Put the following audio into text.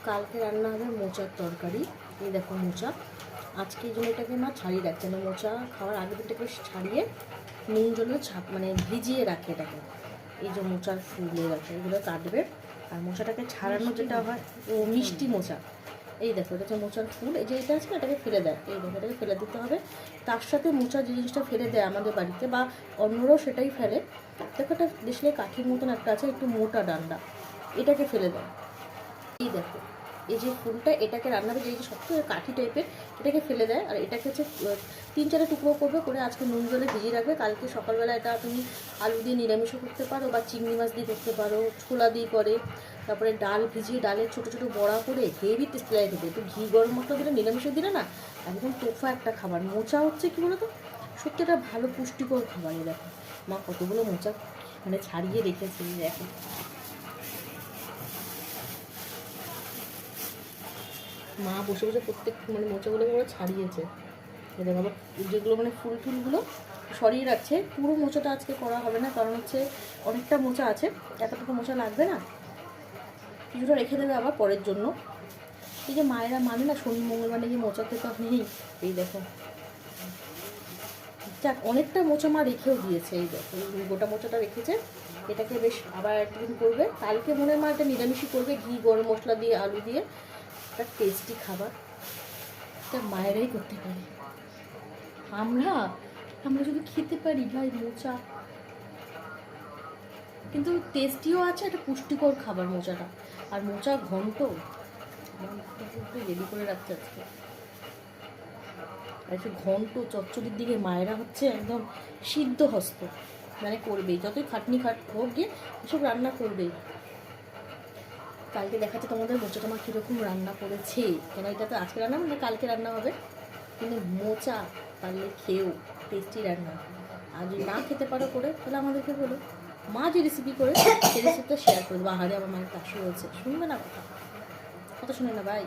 কালকে রান্না হবে মোচার তরকারি। এই দেখো মোচা, আজকে এই জন্য এটাকে মা ছাড়িয়ে রাখছে না, মোচা খাওয়ার আগে দিনটাকে ছাড়িয়ে নুন জলে মানে ভিজিয়ে রাখে এটাকে। এই যে মোচার ফুলে রাখে, এগুলো কাটবে। আর মোচাটাকে ছাড়ানো যেটা হয় ও মিষ্টি মোচা। এই দেখো এটা হচ্ছে মোচার ফুল, এই যে এটা আছে এটাকে ফেলে দেয়, এই দেখো এটাকে ফেলে দিতে হবে। তার সাথে মোচা যে জিনিসটা ফেলে দেয় আমাদের বাড়িতে বা অন্যরাও সেটাই ফেলে, দেখো একটা দেখলে কাঠির মতন একটা আছে একটু মোটা ডান্ডা, এটাকে ফেলে দেয়। এই দেখো এই যে ফুলটা, এটাকে রান্না করে এই যে শক্ত কাঠি টাইপের, এটাকে ফেলে দেয়। আর এটাকে হচ্ছে 3-4 টুকরো করবে করে আজকে নুন জলে ভিজিয়ে রাখবে। কালকে সকালবেলা এটা তুমি আলু দিয়ে নিরামিষও করতে পারো বা চিংড়ি মাছ দিয়ে করতে পারো, ছোলা দিয়ে করে। তারপরে ডাল ভিজিয়ে ডালের ছোটো ছোটো বড়া করে হেভি টেস্ট লাগে খেতে। একটু ঘি গরম মশলা দিলে নিরামিষও দিলে না, একদম তোফা একটা খাবার। মোচা হচ্ছে কী বলো তো, সত্যি একটা ভালো পুষ্টিকর খাবার। এই দেখো মা কতগুলো মোচা মানে ছাড়িয়ে রেখেছে, দেখো মা বসে বসে প্রত্যেক মানে মোচাগুলোকে ওরা ছাড়িয়েছে। দেখো আবার যেগুলো মানে ফুল টুলগুলো সরিয়ে রাখছে। পুরো মোচাটা আজকে করা হবে না, কারণ হচ্ছে অনেকটা মোচা আছে, এতটুকু মোচা লাগবে না, কিছুটা রেখে দেবে আবার পরের জন্য। এই যে মায়েরা মানে না শনি মঙ্গলবার নাকি মোচা খেতে নেই, এই দেখো যাক অনেকটা মোচা মা রেখেও দিয়েছে। এই দেখো এই গোটা মোচাটা রেখেছে, এটাকে বেশ আবার একদিন করবে। কালকে মনে হয় মা এটা নিরামিষই করবে, ঘি গরম মশলা দিয়ে আলু দিয়ে। একটা টেস্টি খাবার, এটা মায়েরাই করতে পারে। আমরা আমরা যদি খেতে পারি ভাই মোচা, কিন্তু টেস্টিও আছে, একটা পুষ্টিকর খাবার মোচাটা। আর মোচা ঘন্ট রেডি করে রাখতে আজকে। আর একটু ঘন্ট চচ্চড়ির দিকে মায়েরা হচ্ছে একদম সিদ্ধ হস্ত, মানে করবেই, যতই খাটনি হোক গিয়ে এসব রান্না করবেই। কালকে দেখাচ্ছে তোমাদের মোচাটা মা কীরকম রান্না করেছে, কেন এটা তো আজকে রান্না মানে কালকে রান্না হবে, কিন্তু মোচা পারলে খেয়েও টেস্টি রান্না। আর যদি না খেতে পারো করে তাহলে আমাদেরকে বলো, মা যে রেসিপি করে সেই রেসিপিটা শেয়ার করে দেবো। আহারে আমার মায়ের কাশি হয়েছে, শুনবে না কথা, কথা শুনে না ভাই।